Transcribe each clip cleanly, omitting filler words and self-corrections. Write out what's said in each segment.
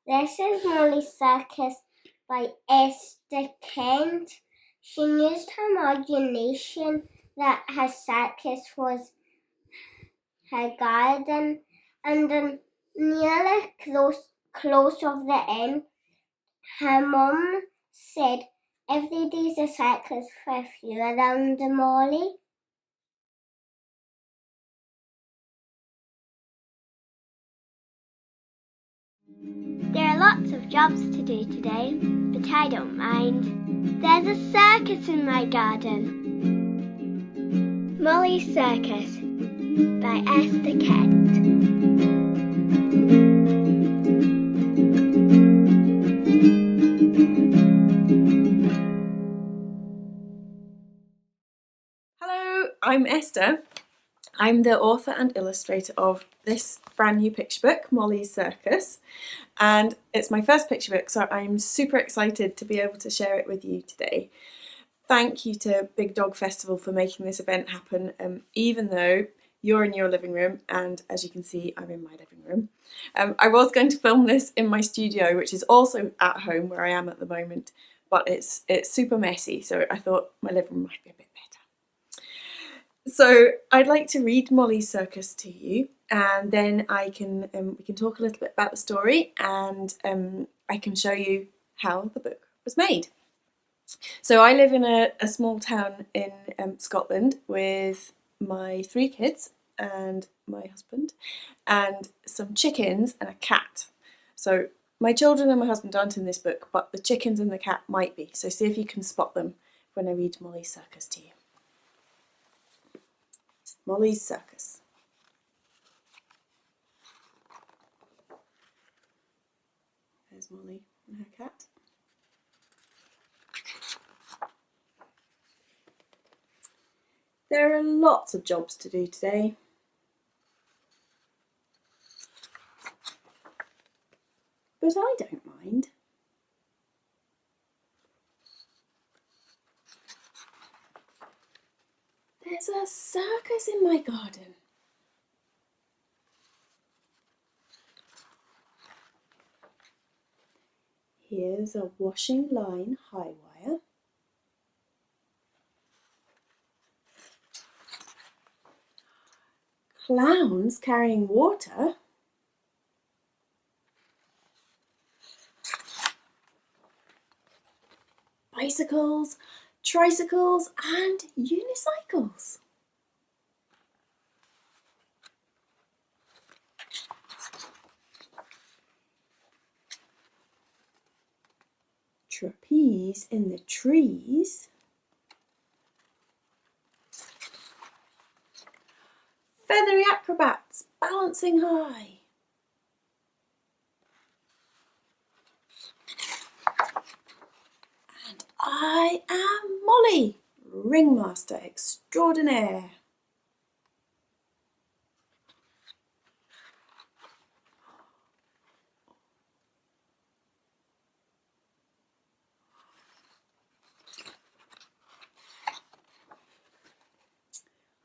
This is Molly's Circus by Esther Kent. She used her imagination that her circus was her garden, and then nearly close of the end, her mum said, "Every day's a circus for you around the Molly." There are lots of jobs to do today, but I don't mind. There's a circus in my garden. Molly's Circus by Esther Kent. Hello, I'm Esther. I'm the author and illustrator of this brand new picture book, Molly's Circus, and it's my first picture book, so I'm super excited to be able to share it with you today. Thank you to Big Dog Festival for making this event happen, even though you're in your living room, and as you can see, I'm in my living room. I was going to film this in my studio, which is also at home where I am at the moment, but it's super messy, so I thought my living room might be a bit better. So I'd like to read Molly's Circus to you, and then we can talk a little bit about the story, and I can show you how the book was made. So I live in a small town in Scotland with my 3 kids and my husband and some chickens and a cat. So my children and my husband aren't in this book, but the chickens and the cat might be. So see if you can spot them when I read Molly's Circus to you. Molly's Circus. There's Molly and her cat. There are lots of jobs to do today. But I don't mind. There's a circus in my garden. Here's a washing line high wire. Clowns carrying water. Bicycles, tricycles and unicycles. Trapeze in the trees. Feathery acrobats balancing high. And I am Molly, ringmaster extraordinaire.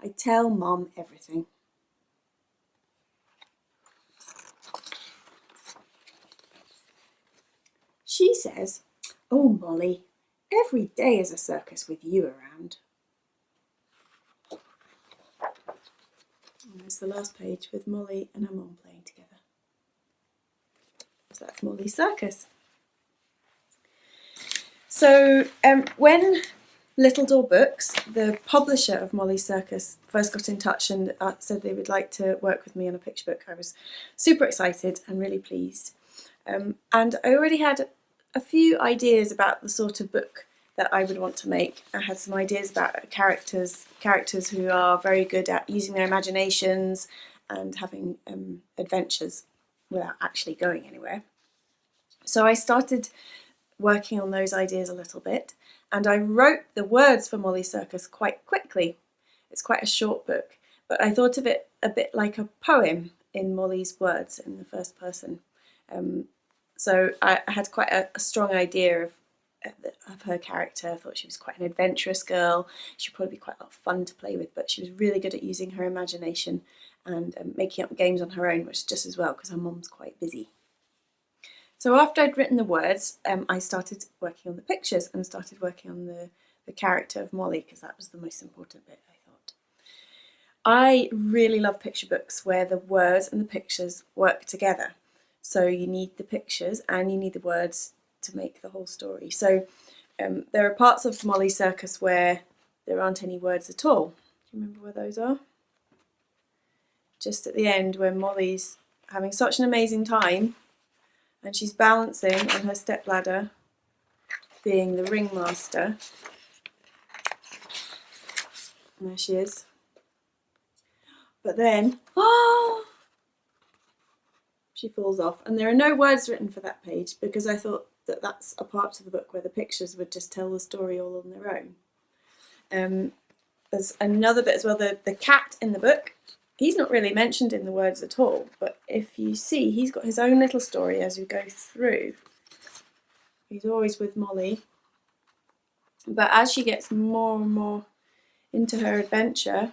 I tell Mum everything. She says, "Oh, Molly, every day is a circus with you around." And there's the last page with Molly and her mum playing together. So that's Molly's Circus. So when Little Door Books, the publisher of Molly's Circus, first got in touch and said they would like to work with me on a picture book, I was super excited and really pleased. And I already had a few ideas about the sort of book that I would want to make. I had some ideas about characters who are very good at using their imaginations and having adventures without actually going anywhere. So I started working on those ideas a little bit, and I wrote the words for Molly's Circus quite quickly. It's quite a short book, but I thought of it a bit like a poem in Molly's words in the first person. So I had quite a strong idea of her character. I thought she was quite an adventurous girl. She'd probably be quite a lot of fun to play with, but she was really good at using her imagination and making up games on her own, which is just as well because her mum's quite busy. So after I'd written the words, I started working on the pictures and started working on the character of Molly, because that was the most important bit, I thought. I really love picture books where the words and the pictures work together. So you need the pictures and you need the words to make the whole story. So there are parts of Molly's Circus where there aren't any words at all. Do you remember where those are? Just at the end, when Molly's having such an amazing time and she's balancing on her stepladder, being the ringmaster. And there she is. But then, she falls off. And there are no words written for that page, because I thought that that's a part of the book where the pictures would just tell the story all on their own. There's another bit as well, the cat in the book. He's not really mentioned in the words at all, but if you see, he's got his own little story as you go through. He's always with Molly. But as she gets more and more into her adventure,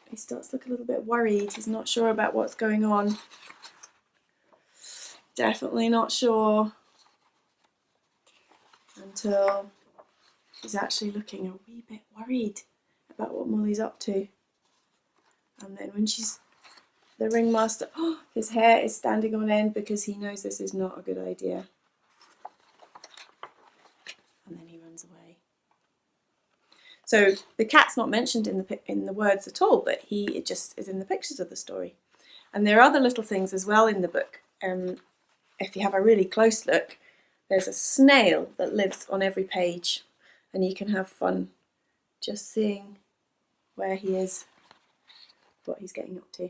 he starts to look a little bit worried. He's not sure about what's going on. Definitely not sure until he's actually looking a wee bit worried about what Molly's up to. And then when she's the ringmaster, his hair is standing on end because he knows this is not a good idea. And then he runs away. So the cat's not mentioned in the words at all, but it just is in the pictures of the story. And there are other little things as well in the book. If you have a really close look, there's a snail that lives on every page, and you can have fun just seeing where he is, what he's getting up to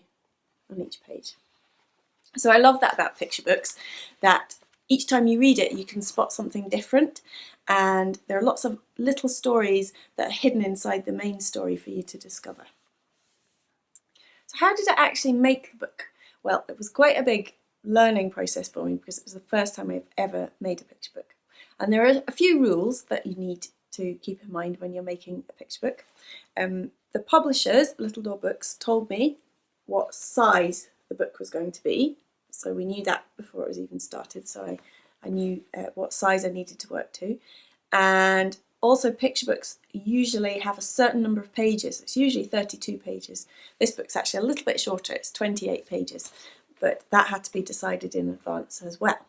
on each page. So I love that about picture books, that each time you read it you can spot something different, and there are lots of little stories that are hidden inside the main story for you to discover. So how did I actually make the book? Well, it was quite a big learning process for me because it was the first time I've ever made a picture book. And there are a few rules that you need to keep in mind when you're making a picture book. The publishers, Little Door Books, told me what size the book was going to be. So we knew that before it was even started. So I knew what size I needed to work to. And also picture books usually have a certain number of pages. It's usually 32 pages. This book's actually a little bit shorter. It's 28 pages. But that had to be decided in advance as well.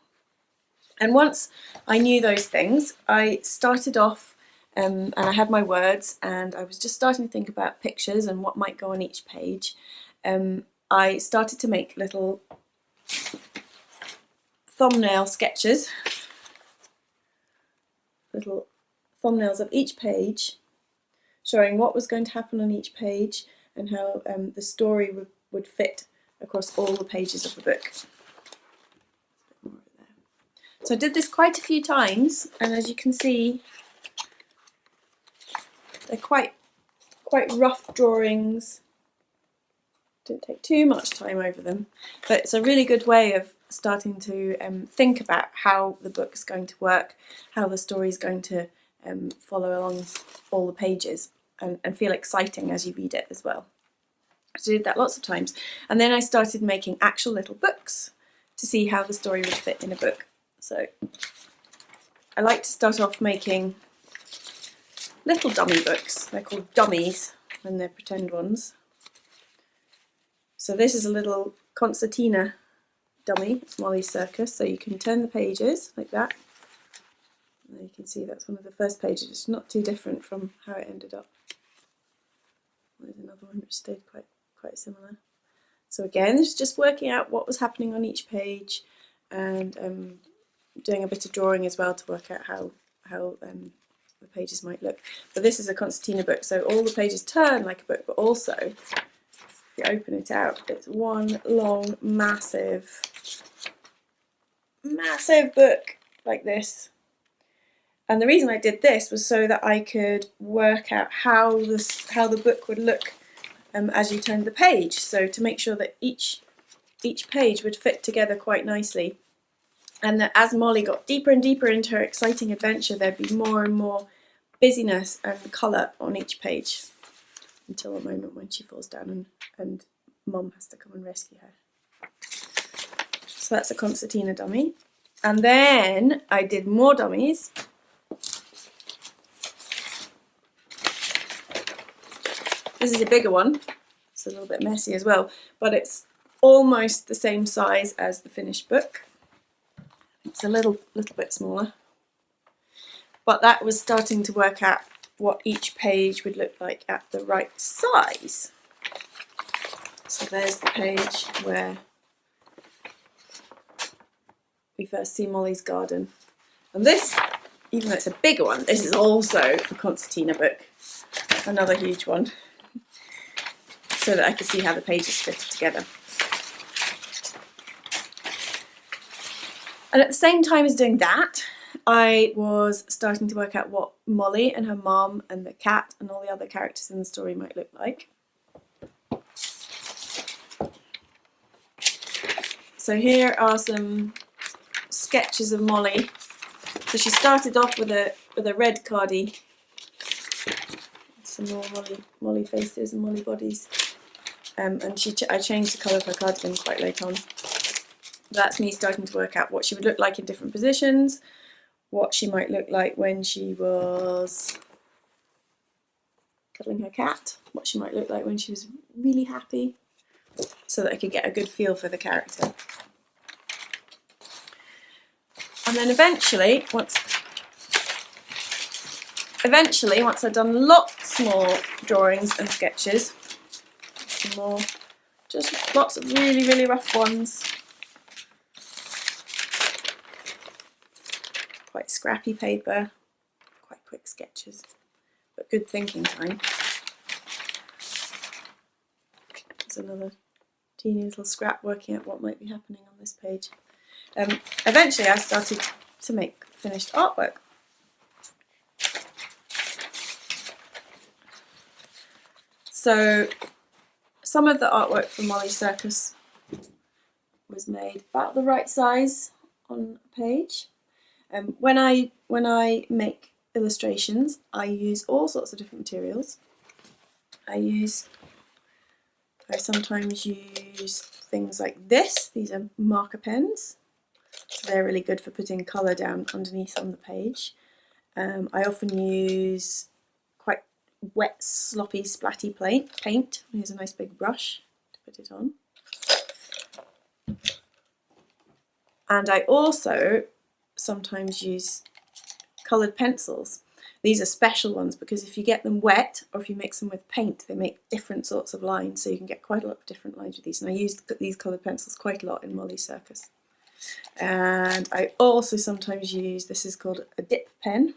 And once I knew those things, I started off and I had my words, and I was just starting to think about pictures and what might go on each page. I started to make little thumbnail sketches, little thumbnails of each page, showing what was going to happen on each page and how the story would fit across all the pages of the book. So I did this quite a few times, and as you can see, they're quite rough drawings. Didn't take too much time over them, but it's a really good way of starting to think about how the book's going to work, how the story's going to follow along all the pages and feel exciting as you read it as well. So I did that lots of times, and then I started making actual little books to see how the story would fit in a book. So I like to start off making little dummy books. They're called dummies when they're pretend ones. So this is a little concertina dummy, Molly's Circus. So you can turn the pages like that. And there you can see that's one of the first pages. It's not too different from how it ended up. There's another one which stayed quite similar. So again, it's just working out what was happening on each page, and doing a bit of drawing as well to work out how the pages might look. But this is a concertina book, so all the pages turn like a book, but also if you open it out, it's one long massive book like this. And the reason I did this was so that I could work out how the book would look as you turned the page. So to make sure that each page would fit together quite nicely, and that as Molly got deeper and deeper into her exciting adventure, there'd be more and more busyness and colour on each page, until a moment when she falls down and Mum has to come and rescue her. So that's a concertina dummy. And then I did more dummies. This is a bigger one. It's a little bit messy as well, but it's almost the same size as the finished book. It's a little bit smaller. But that was starting to work out what each page would look like at the right size. So there's the page where we first see Molly's garden. And this, even though it's a bigger one, this is also a concertina book. Another huge one. So that I could see how the pages fitted together. And at the same time as doing that, I was starting to work out what Molly and her mum and the cat and all the other characters in the story might look like. So here are some sketches of Molly. So she started off with a red cardie. Some more Molly faces and Molly bodies. And I changed the colour of her cardigan quite late on. That's me starting to work out what she would look like in different positions, what she might look like when she was cuddling her cat, what she might look like when she was really happy, so that I could get a good feel for the character. And then eventually, once I'd done lots more drawings and sketches, some more, just lots of really, really rough ones, quite scrappy paper, quite quick sketches, but good thinking time. There's another teeny little scrap working out what might be happening on this page. Eventually I started to make finished artwork. So some of the artwork for Molly's Circus was made about the right size on a page. When I make illustrations, I use all sorts of different materials. I sometimes use things like this. These are marker pens. So they're really good for putting colour down underneath on the page. I often use quite wet, sloppy, splatty paint. Here's a nice big brush to put it on. And I also sometimes use coloured pencils. These are special ones because if you get them wet or if you mix them with paint, they make different sorts of lines, so you can get quite a lot of different lines with these. And I use these coloured pencils quite a lot in Molly's Circus. And I also sometimes use, this is called a dip pen,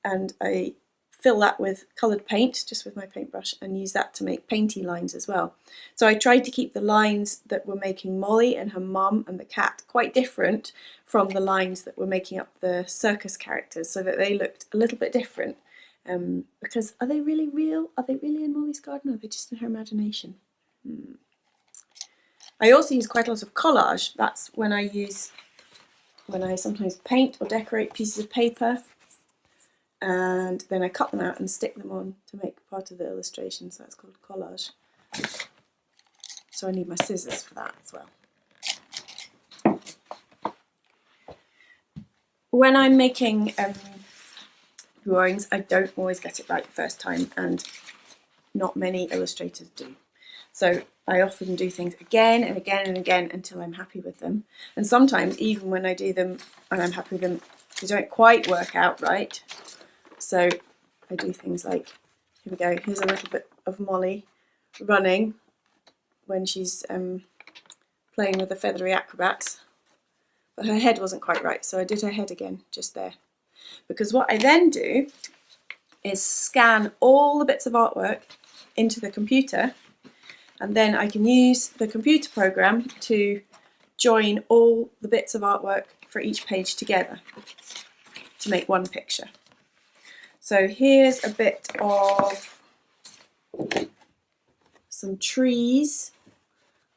and I fill that with coloured paint, just with my paintbrush, and use that to make painty lines as well. So I tried to keep the lines that were making Molly and her mum and the cat quite different from the lines that were making up the circus characters, so that they looked a little bit different. Because are they really real? Are they really in Molly's garden, or are they just in her imagination? I also use quite a lot of collage. That's when I sometimes paint or decorate pieces of paper, and then I cut them out and stick them on to make part of the illustration, so that's called collage. So I need my scissors for that as well. When I'm making drawings, I don't always get it right the first time, and not many illustrators do. So I often do things again and again and again until I'm happy with them. And sometimes, even when I do them and I'm happy with them, they don't quite work out right. So I do things like, here we go, here's a little bit of Molly running when she's playing with the feathery acrobats. But her head wasn't quite right, so I did her head again, just there. Because what I then do is scan all the bits of artwork into the computer, and then I can use the computer program to join all the bits of artwork for each page together to make one picture. So here's a bit of some trees.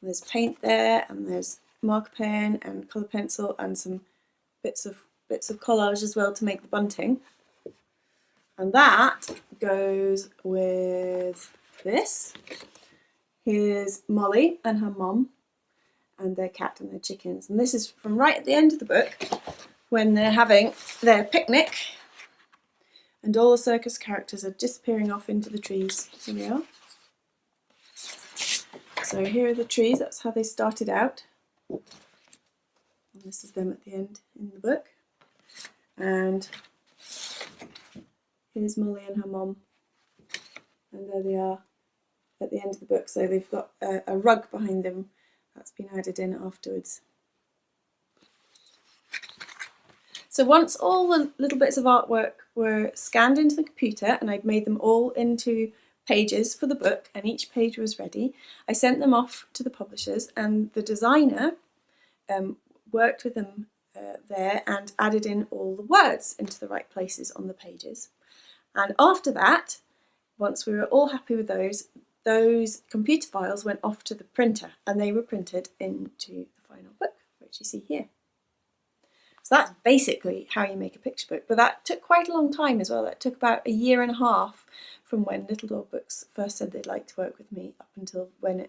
There's paint there, and there's marker pen and colour pencil, and some bits of collage as well to make the bunting. And that goes with this. Here's Molly and her mum, and their cat and their chickens. And this is from right at the end of the book when they're having their picnic and all the circus characters are disappearing off into the trees. Here we are. So here are the trees, that's how they started out. And this is them at the end in the book. And here's Molly and her mum. And there they are at the end of the book. So they've got a rug behind them that's been added in afterwards. So once all the little bits of artwork were scanned into the computer and I'd made them all into pages for the book and each page was ready, I sent them off to the publishers, and the designer worked with them there and added in all the words into the right places on the pages. And after that, once we were all happy with those computer files went off to the printer and they were printed into the final book, which you see here. So that's basically how you make a picture book, but that took quite a long time as well. That took about a year and a half from when Little Dog Books first said they'd like to work with me up until when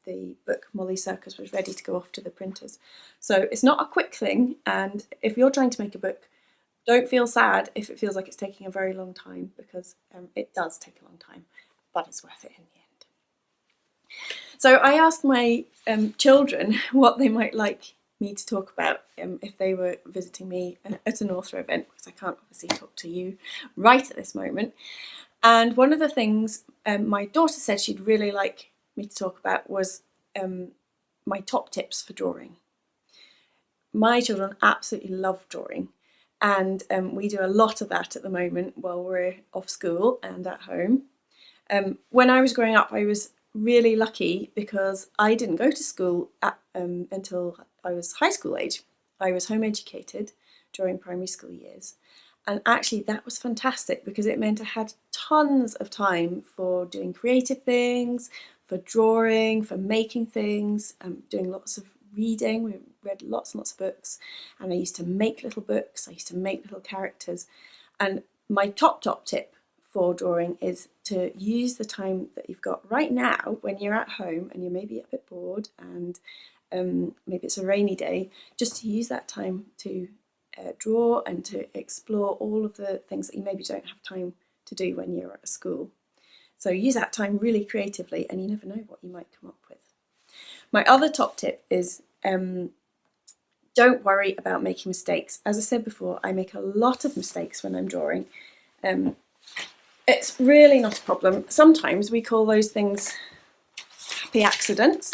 the book Molly Circus was ready to go off to the printers. So it's not a quick thing, and if you're trying to make a book, don't feel sad if it feels like it's taking a very long time, because it does take a long time, but it's worth it in the end. So I asked my children what they might like me to talk about if they were visiting me at an author event, because I can't obviously talk to you right at this moment. And one of the things my daughter said she'd really like me to talk about was my top tips for drawing. My children absolutely love drawing, and we do a lot of that at the moment while we're off school and at home. When I was growing up, I was really lucky because I didn't go to school until I was high school age. I was home educated during primary school years, and actually that was fantastic because it meant I had tons of time for doing creative things, for drawing, for making things, doing lots of reading. We read lots and lots of books, and I used to make little books, I used to make little characters. And my top tip for drawing is to use the time that you've got right now when you're at home and you're maybe a bit bored and maybe it's a rainy day, just to use that time to draw and to explore all of the things that you maybe don't have time to do when you're at school. So use that time really creatively, and you never know what you might come up with. My other top tip is don't worry about making mistakes. As I said before, I make a lot of mistakes when I'm drawing. It's really not a problem. Sometimes we call those things happy accidents.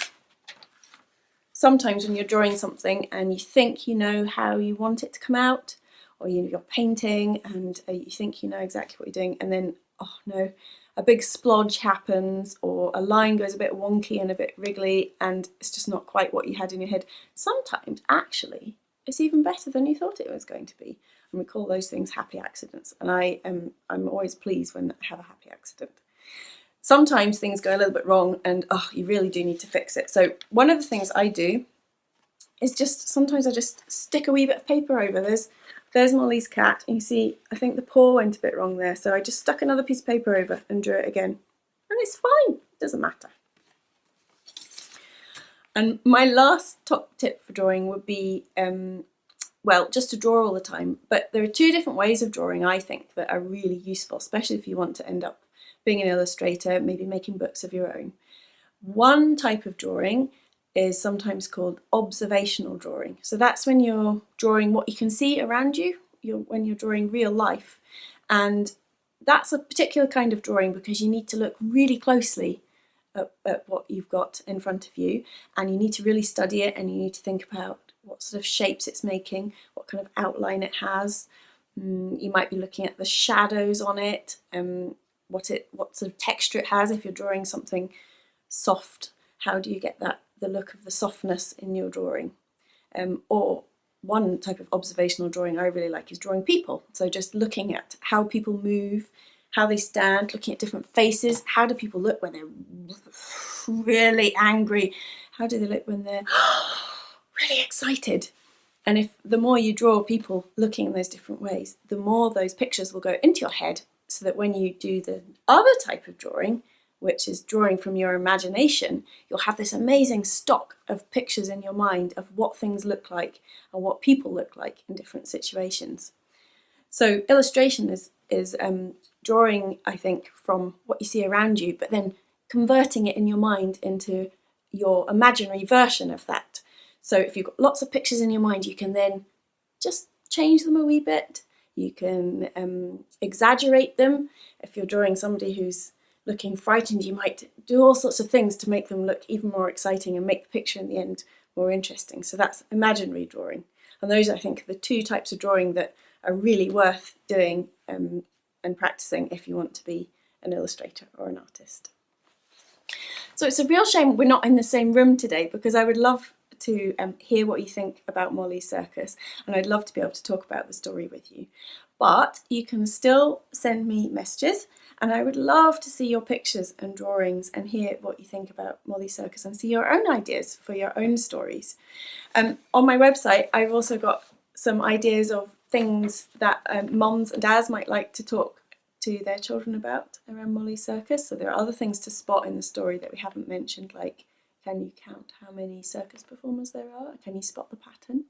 Sometimes when you're drawing something and you think you know how you want it to come out, or you're painting and you think you know exactly what you're doing, and then, oh no, a big splodge happens, or a line goes a bit wonky and a bit wriggly, and it's just not quite what you had in your head. Sometimes, actually, it's even better than you thought it was going to be. And we call those things happy accidents. And I'm always pleased when I have a happy accident. Sometimes things go a little bit wrong and you really do need to fix it. So one of the things I do is sometimes I just stick a wee bit of paper over. There's Molly's cat, and you see I think the paw went a bit wrong there, so I just stuck another piece of paper over and drew it again, and it's fine, it doesn't matter. And my last top tip for drawing would be just to draw all the time. But there are two different ways of drawing, I think, that are really useful, especially if you want to end up being an illustrator, maybe making books of your own. One type of drawing is sometimes called observational drawing. So that's when you're drawing what you can see around you, when you're drawing real life. And that's a particular kind of drawing because you need to look really closely at what you've got in front of you, and you need to really study it, and you need to think about what sort of shapes it's making, what kind of outline it has. You might be looking at the shadows on it, what sort of texture it has. If you're drawing something soft, how do you get the look of the softness in your drawing? Or one type of observational drawing I really like is drawing people. So just looking at how people move, how they stand, looking at different faces. How do people look when they're really angry? How do they look when they're really excited? And if the more you draw people looking in those different ways, the more those pictures will go into your head, so that when you do the other type of drawing, which is drawing from your imagination, you'll have this amazing stock of pictures in your mind of what things look like and what people look like in different situations. So illustration is drawing, I think, from what you see around you, but then converting it in your mind into your imaginary version of that. So if you've got lots of pictures in your mind, you can then just change them a wee bit. You can exaggerate them. If you're drawing somebody who's looking frightened, you might do all sorts of things to make them look even more exciting and make the picture in the end more interesting. So that's imaginary drawing. And those, I think, are the two types of drawing that are really worth doing and practicing if you want to be an illustrator or an artist. So it's a real shame we're not in the same room today, because I would love to hear what you think about Molly's Circus, and I'd love to be able to talk about the story with you. But you can still send me messages, and I would love to see your pictures and drawings and hear what you think about Molly's Circus and see your own ideas for your own stories. On my website, I've also got some ideas of things that mums and dads might like to talk to their children about around Molly's Circus. So there are other things to spot in the story that we haven't mentioned, like can you count how many circus performers there are? Can you spot the pattern?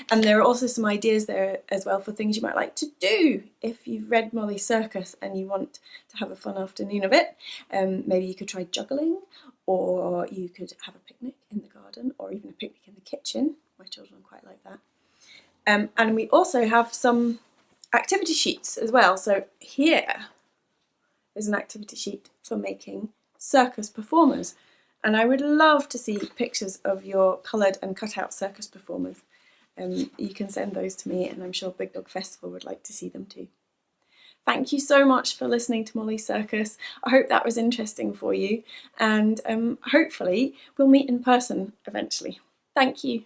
And there are also some ideas there as well for things you might like to do if you've read Molly's Circus and you want to have a fun afternoon of it. Maybe you could try juggling, or you could have a picnic in the garden, or even a picnic in the kitchen. My children quite like that. And we also have some activity sheets as well. So here is an activity sheet for making circus performers. And I would love to see pictures of your coloured and cut out circus performers. You can send those to me, and I'm sure Big Dog Festival would like to see them too. Thank you so much for listening to Molly's Circus. I hope that was interesting for you, and hopefully we'll meet in person eventually. Thank you.